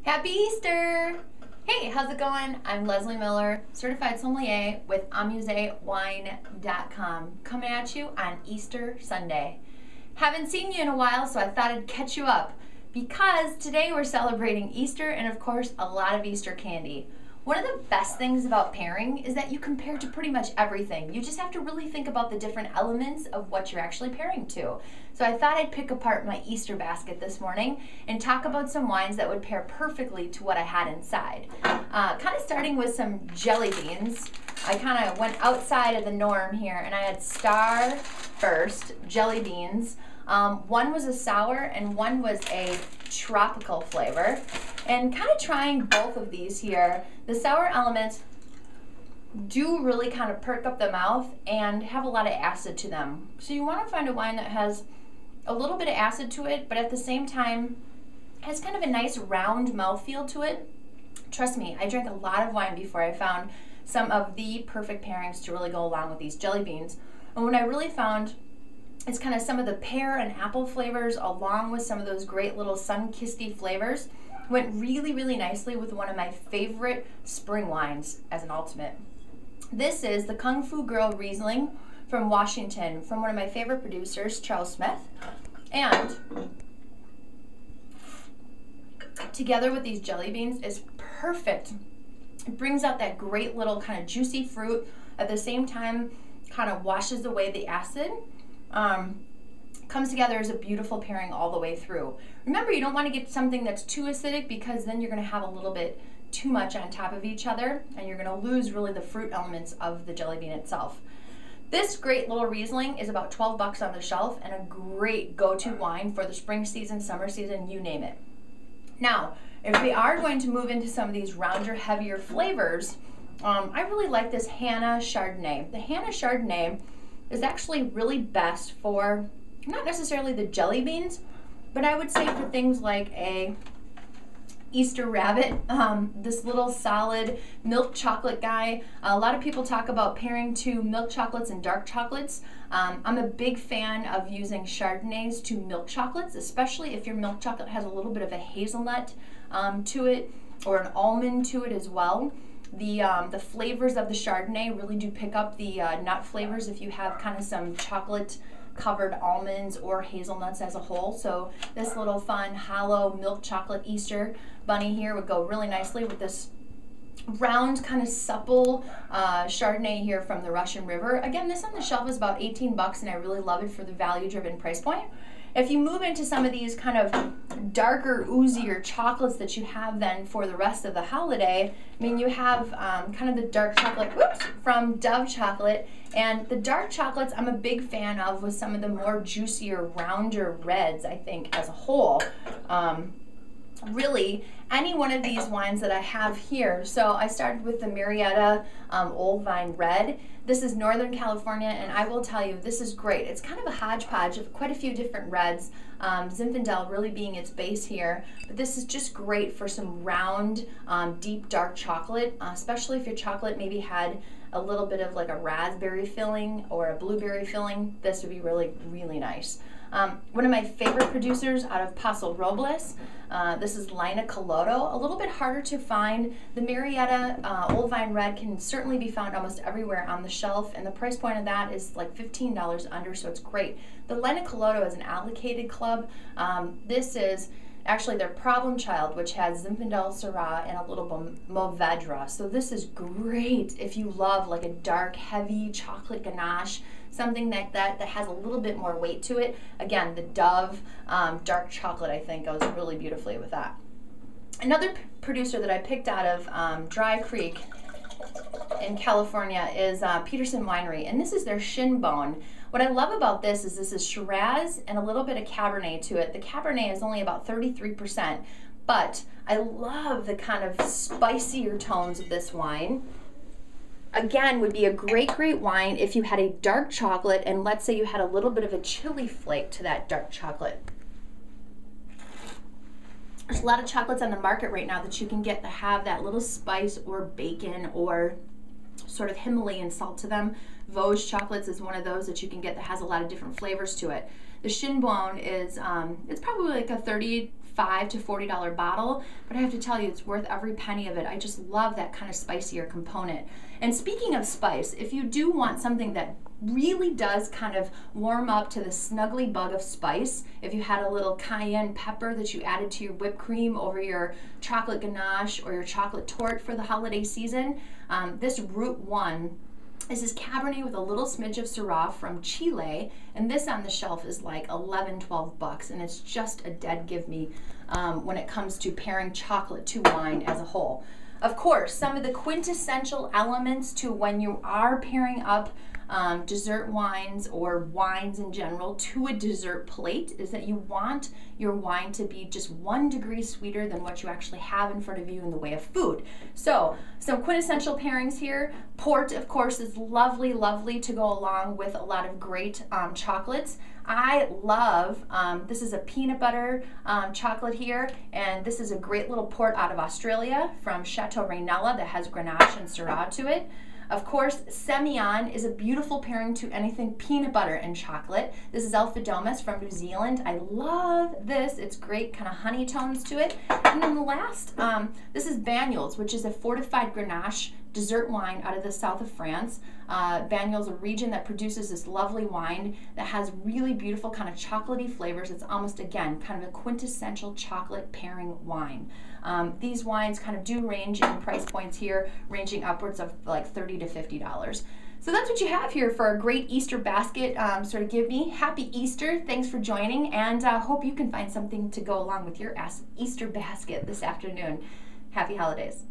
Happy Easter! Hey, how's it going? I'm Leslie Miller, certified sommelier with AmuseWine.com, coming at you on Easter Sunday. Haven't seen you in a while, so I thought I'd catch you up because today we're celebrating Easter and of course a lot of Easter candy. One of the best things about pairing is that you can pair to pretty much everything. You just have to really think about the different elements of what you're actually pairing to. So I thought I'd pick apart my Easter basket this morning and talk about some wines that would pair perfectly to what I had inside. Kind of starting with some jelly beans. I kind of went outside of the norm here and I had Star first, jelly beans. One was a sour and one was a tropical flavor. And kind of trying both of these here. The sour elements do really kind of perk up the mouth and have a lot of acid to them. So you want to find a wine that has a little bit of acid to it, but at the same time has kind of a nice round mouthfeel to it. Trust me, I drank a lot of wine before I found some of the perfect pairings to really go along with these jelly beans. And what I really found is kind of some of the pear and apple flavors along with some of those great little sun-kissedy flavors went really, really nicely with one of my favorite spring wines as an ultimate. This is the Kung Fu Girl Riesling from Washington, from one of my favorite producers, Charles Smith. And together with these jelly beans is perfect. It brings out that great little kind of juicy fruit, at the same time kind of washes away the acid. Comes together as a beautiful pairing all the way through. Remember, you don't want to get something that's too acidic because then you're going to have a little bit too much on top of each other and you're going to lose really the fruit elements of the jelly bean itself. This great little Riesling is about 12 bucks on the shelf and a great go-to wine for the spring season, summer season, you name it. Now, if we are going to move into some of these rounder, heavier flavors, I really like this Hannah Chardonnay. The Hannah Chardonnay is actually really best for not necessarily the jelly beans, but I would say for things like a Easter rabbit, this little solid milk chocolate guy. A lot of people talk about pairing to milk chocolates and dark chocolates. I'm a big fan of using Chardonnays to milk chocolates, especially if your milk chocolate has a little bit of a hazelnut to it or an almond to it as well. The flavors of the Chardonnay really do pick up the nut flavors if you have kind of some chocolate covered almonds or hazelnuts as a whole. So this little fun hollow milk chocolate Easter bunny here would go really nicely with this round kind of supple Chardonnay here from the Russian River. Again, this on the shelf is about 18 bucks and I really love it for the value driven price point. If you move into some of these kind of darker, oozier chocolates that you have then for the rest of the holiday, I mean, you have kind of the dark chocolate, from Dove Chocolate. And the dark chocolates I'm a big fan of with some of the more juicier, rounder reds, I think, as a whole. Really, any one of these wines that I have here. So I started with the Marietta Old Vine Red. This is Northern California, and I will tell you, this is great. It's kind of a hodgepodge of quite a few different reds, Zinfandel really being its base here. But this is just great for some round, deep, dark chocolate, especially if your chocolate maybe had a little bit of like a raspberry filling or a blueberry filling. This would be really, really nice. One of my favorite producers out of Paso Robles, this is Lina Coloto. A little bit harder to find. The Marietta Old Vine Red can certainly be found almost everywhere on the shelf, and the price point of that is like $15 under, so it's great. The Lina Coloto is an allocated club. This is actually their Problem Child, which has Zinfandel, Syrah, and a little Mourvedre. So this is great if you love like a dark, heavy chocolate ganache, something like that that has a little bit more weight to it. Again, the Dove dark chocolate, I think, goes really beautifully with that. Another producer that I picked out of Dry Creek in California is Peterson Winery, and this is their Shinbone. What I love about this is Shiraz and a little bit of Cabernet to it. The Cabernet is only about 33%, but I love the kind of spicier tones of this wine. Again, would be a great, great wine if you had a dark chocolate and let's say you had a little bit of a chili flake to that dark chocolate. There's a lot of chocolates on the market right now that you can get that have that little spice or bacon or sort of Himalayan salt to them. Vosges chocolates is one of those that you can get that has a lot of different flavors to it. The Shinbone is, it's probably like a 30 $35 to $40 bottle, but I have to tell you, it's worth every penny of it. I just love that kind of spicier component. And speaking of spice, if you do want something that really does kind of warm up to the snuggly bug of spice, if you had a little cayenne pepper that you added to your whipped cream over your chocolate ganache or your chocolate torte for the holiday season, this Root 1, this is Cabernet with a little smidge of Syrah from Chile, and this on the shelf is like 11, 12 bucks, and it's just a dead give me when it comes to pairing chocolate to wine as a whole. Of course, some of the quintessential elements to when you are pairing up dessert wines or wines in general to a dessert plate is that you want your wine to be just 1 degree sweeter than what you actually have in front of you in the way of food. So some quintessential pairings here. Port, of course, is lovely, lovely to go along with a lot of great chocolates. I love, this is a peanut butter chocolate here, and this is a great little port out of Australia from Chateau Rainella that has Grenache and Syrah to it. Of course, Semillon is a beautiful pairing to anything peanut butter and chocolate. This is Alpha Domus from New Zealand. I love this. It's great kind of honey tones to it. And then the last, this is Banyuls, which is a fortified Grenache dessert wine out of the south of France. Banyuls is a region that produces this lovely wine that has really beautiful kind of chocolatey flavors. It's almost, again, kind of a quintessential chocolate pairing wine. These wines kind of do range in price points here, ranging upwards of like $30 to $50. So that's what you have here for a great Easter basket sort of give me. Happy Easter, thanks for joining, and hope you can find something to go along with your Easter basket this afternoon. Happy holidays.